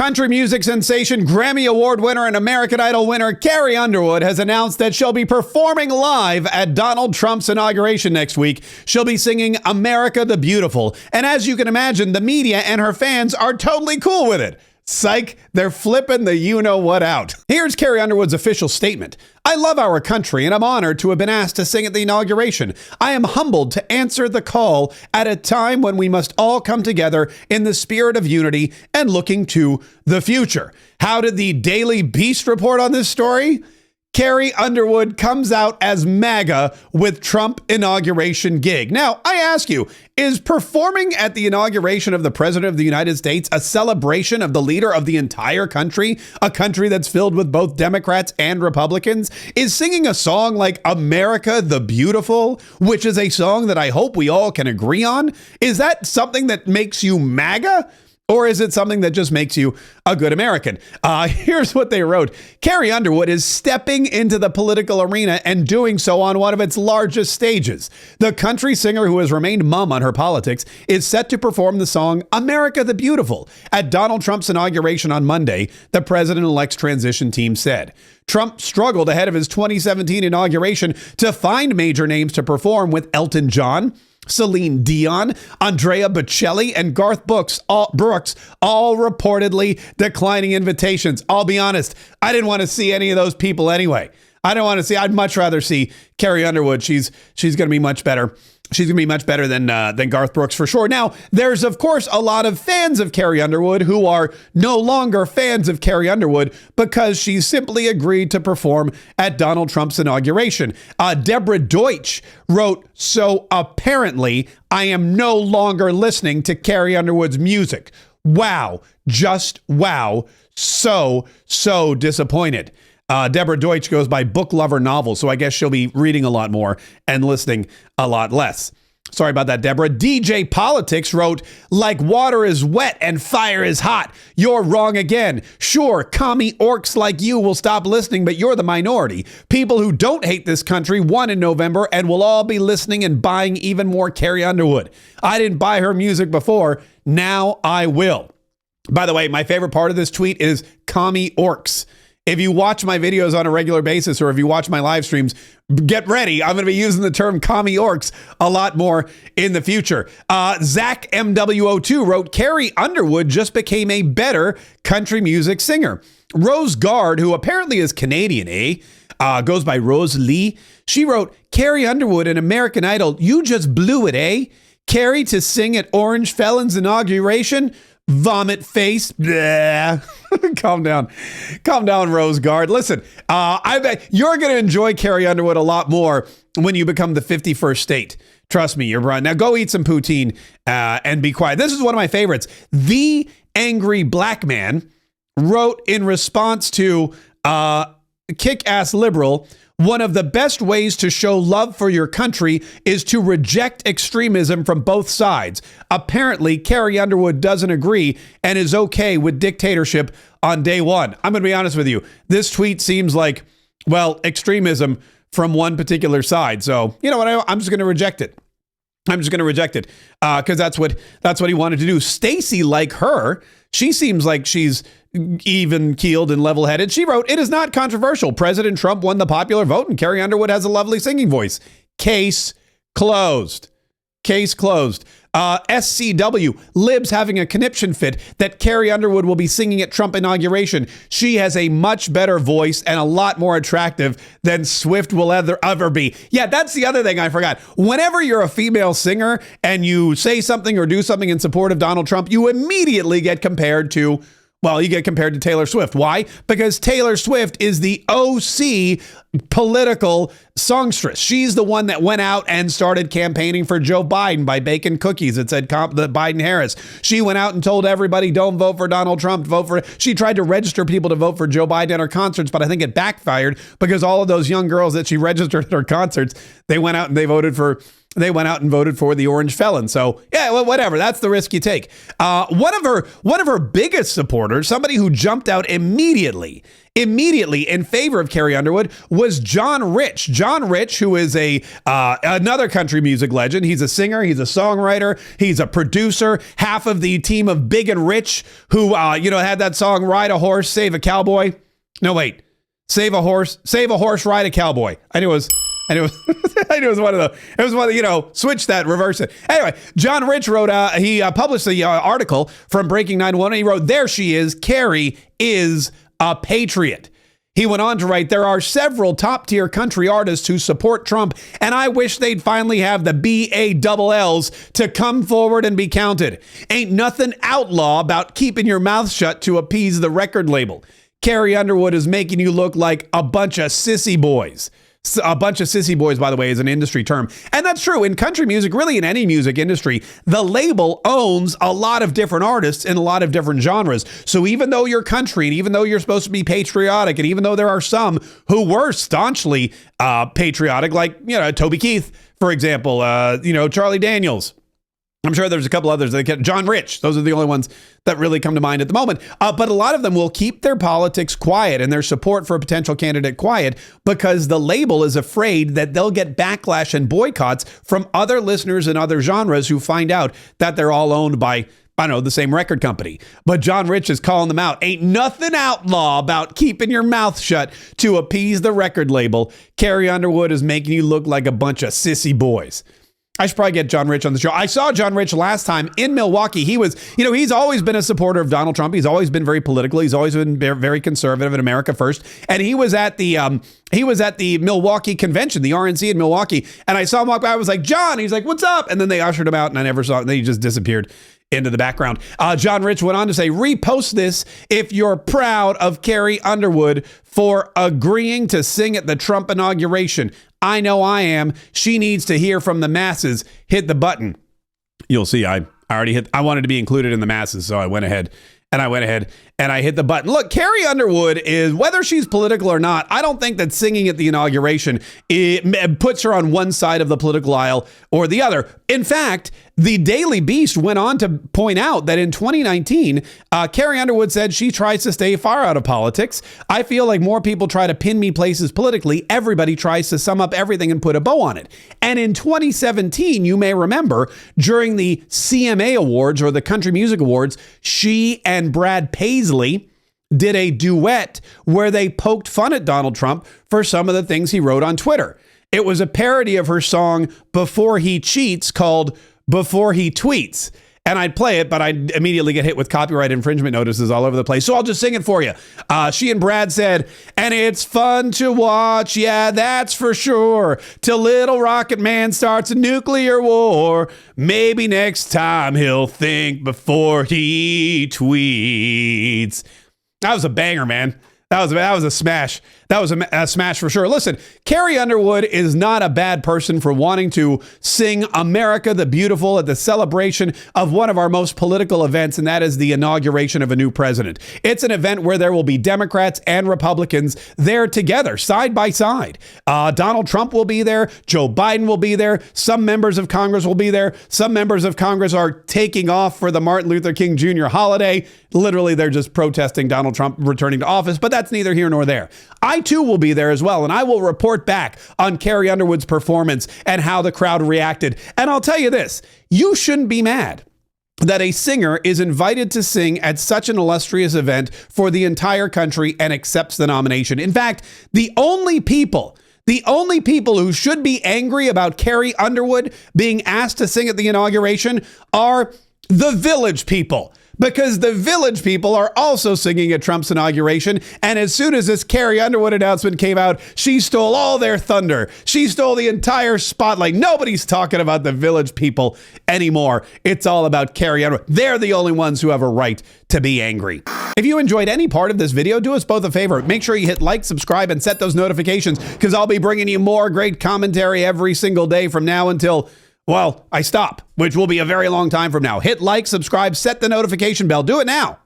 Country music sensation, Grammy Award winner, and American Idol winner Carrie Underwood has announced that she'll be performing live at Donald Trump's inauguration next week. She'll be singing America the Beautiful. And as you can imagine, the media and her fans are totally cool with it. Psych, they're flipping the you-know-what out. Here's Carrie Underwood's official statement. I love our country, and I'm honored to have been asked to sing at the inauguration. I am humbled to answer the call at a time when we must all come together in the spirit of unity and looking to the future. How did the Daily Beast report on this story? Carrie Underwood comes out as MAGA with Trump inauguration gig. Now, I ask you, is performing at the inauguration of the President of the United States a celebration of the leader of the entire country, a country that's filled with both Democrats and Republicans? Is singing a song like America the Beautiful, which is a song that I hope we all can agree on, is that something that makes you MAGA? Or is it something that just makes you a good American? Here's what they wrote. Carrie Underwood is stepping into the political arena and doing so on one of its largest stages. The country singer, who has remained mum on her politics, is set to perform the song America the Beautiful at Donald Trump's inauguration on Monday, the president-elect's transition team said. Trump struggled ahead of his 2017 inauguration to find major names to perform with Elton John, Celine Dion, Andrea Bocelli, and Garth Brooks, all reportedly declining invitations. I'll be honest, I didn't want to see any of those people anyway. I'd much rather see Carrie Underwood. She's going to be much better. She's going to be much better than Garth Brooks for sure. Now, there's, of course, a lot of fans of Carrie Underwood who are no longer fans of Carrie Underwood because she simply agreed to perform at Donald Trump's inauguration. Deborah Deutsch wrote, so apparently I am no longer listening to Carrie Underwood's music. Wow. Just wow. So disappointed. Deborah Deutsch goes by Book Lover Novel, so I guess she'll be reading a lot more and listening a lot less. Sorry about that, Deborah. DJ Politics wrote, like water is wet and fire is hot. You're wrong again. Sure, commie orcs like you will stop listening, but you're the minority. People who don't hate this country won in November and will all be listening and buying even more Carrie Underwood. I didn't buy her music before. Now I will. By the way, my favorite part of this tweet is commie orcs. If you watch my videos on a regular basis or if you watch my live streams, get ready. I'm going to be using the term commie orcs a lot more in the future. Zach MW02 wrote, Carrie Underwood just became a better country music singer. Rose Gard, who apparently is Canadian, goes by Rose Lee. She wrote, Carrie Underwood and American Idol, you just blew it, Carrie to sing at Orange Felon's inauguration? Vomit face. Calm down, Rose Gard. Listen, I bet you're going to enjoy Carrie Underwood a lot more when you become the 51st state. Trust me, you're right. Now go eat some poutine and be quiet. This is one of my favorites. The Angry Black Man wrote in response to Kick-Ass Liberal, one of the best ways to show love for your country is to reject extremism from both sides. Apparently, Carrie Underwood doesn't agree and is okay with dictatorship on day one. I'm going to be honest with you. This tweet seems like, well, extremism from one particular side. So, you know what? I'm just going to reject it. Because that's what he wanted to do. Stacy, like her, she seems like she's even-keeled and level-headed. She wrote, it is not controversial. President Trump won the popular vote and Carrie Underwood has a lovely singing voice. Case closed. SCW, libs having a conniption fit that Carrie Underwood will be singing at Trump inauguration. She has a much better voice and a lot more attractive than Swift will ever be. Yeah, that's the other thing I forgot. Whenever you're a female singer and you say something or do something in support of Donald Trump, you immediately get compared to Taylor Swift. Why? Because Taylor Swift is the OC political songstress. She's the one that went out and started campaigning for Joe Biden by baking cookies that said the Biden-Harris. She went out and told everybody, don't vote for Donald Trump, She tried to register people to vote for Joe Biden at her concerts, but I think it backfired because all of those young girls that she registered at her concerts, they went out and they voted for they went out and voted for the orange felon. So yeah, well, whatever. That's the risk you take. One of her biggest supporters, somebody who jumped out immediately in favor of Carrie Underwood, was John Rich. John Rich, who is another country music legend. He's a singer. He's a songwriter. He's a producer. Half of the team of Big and Rich, who had that song "Ride a Horse, Save a Cowboy." No, wait. Save a horse, ride a cowboy. I knew it was one of the, switch that, reverse it. Anyway, John Rich wrote, he published the article from Breaking 911. He wrote, "There she is. Carrie is a patriot." He went on to write, "There are several top-tier country artists who support Trump, and I wish they'd finally have the BALLs to come forward and be counted. Ain't nothing outlaw about keeping your mouth shut to appease the record label. Carrie Underwood is making you look like a bunch of sissy boys." A bunch of sissy boys, by the way, is an industry term. And that's true. In country music, really in any music industry, the label owns a lot of different artists in a lot of different genres. So even though you're country, and even though you're supposed to be patriotic, and even though there are some who were staunchly patriotic, like, Toby Keith, for example, Charlie Daniels. I'm sure there's a couple others that John Rich. Those are the only ones that really come to mind at the moment. But a lot of them will keep their politics quiet and their support for a potential candidate quiet because the label is afraid that they'll get backlash and boycotts from other listeners in other genres who find out that they're all owned by, the same record company. But John Rich is calling them out. Ain't nothing outlaw about keeping your mouth shut to appease the record label. Carrie Underwood is making you look like a bunch of sissy boys. I should probably get John Rich on the show. I saw John Rich last time in Milwaukee. He was, he's always been a supporter of Donald Trump. He's always been very political. He's always been very conservative in America first. And he was at the Milwaukee convention, the RNC in Milwaukee. And I saw him walk by. I was like, "John." He's like, "What's up?" And then they ushered him out and I never saw him. Then he just disappeared into the background. John Rich went on to say, "Repost this if you're proud of Carrie Underwood for agreeing to sing at the Trump inauguration. I know I am. She needs to hear from the masses. Hit the button." You'll see, I wanted to be included in the masses, so I went ahead and I hit the button. Look, Carrie Underwood is, whether she's political or not, I don't think that singing at the inauguration puts her on one side of the political aisle or the other. In fact, the Daily Beast went on to point out that in 2019, Carrie Underwood said she tries to stay far out of politics. "I feel like more people try to pin me places politically. Everybody tries to sum up everything and put a bow on it." And in 2017, you may remember, during the CMA Awards, or the Country Music Awards, she and Brad Paisley did a duet where they poked fun at Donald Trump for some of the things he wrote on Twitter. It was a parody of her song "Before He Cheats" called "Before He Tweets." And I'd play it, but I'd immediately get hit with copyright infringement notices all over the place. So I'll just sing it for you. She and Brad said, "And it's fun to watch, yeah, that's for sure, till Little Rocket Man starts a nuclear war. Maybe next time he'll think before he tweets." That was a banger, man. That was a smash. That was a smash for sure. Listen, Carrie Underwood is not a bad person for wanting to sing "America the Beautiful" at the celebration of one of our most political events, and that is the inauguration of a new president. It's an event where there will be Democrats and Republicans there together, side by side. Donald Trump will be there. Joe Biden will be there. Some members of Congress will be there. Some members of Congress are taking off for the Martin Luther King Jr. holiday. Literally, they're just protesting Donald Trump returning to office, but that's neither here nor there. I too will be there as well, and I will report back on Carrie Underwood's performance and how the crowd reacted. And I'll tell you this, you shouldn't be mad that a singer is invited to sing at such an illustrious event for the entire country and accepts the nomination. In fact, the only people who should be angry about Carrie Underwood being asked to sing at the inauguration are the Village People. Because the Village People are also singing at Trump's inauguration. And as soon as this Carrie Underwood announcement came out, she stole all their thunder. She stole the entire spotlight. Nobody's talking about the Village People anymore. It's all about Carrie Underwood. They're the only ones who have a right to be angry. If you enjoyed any part of this video, do us both a favor. Make sure you hit like, subscribe, and set those notifications, because I'll be bringing you more great commentary every single day from now until, well, I stop, which will be a very long time from now. Hit like, subscribe, set the notification bell. Do it now.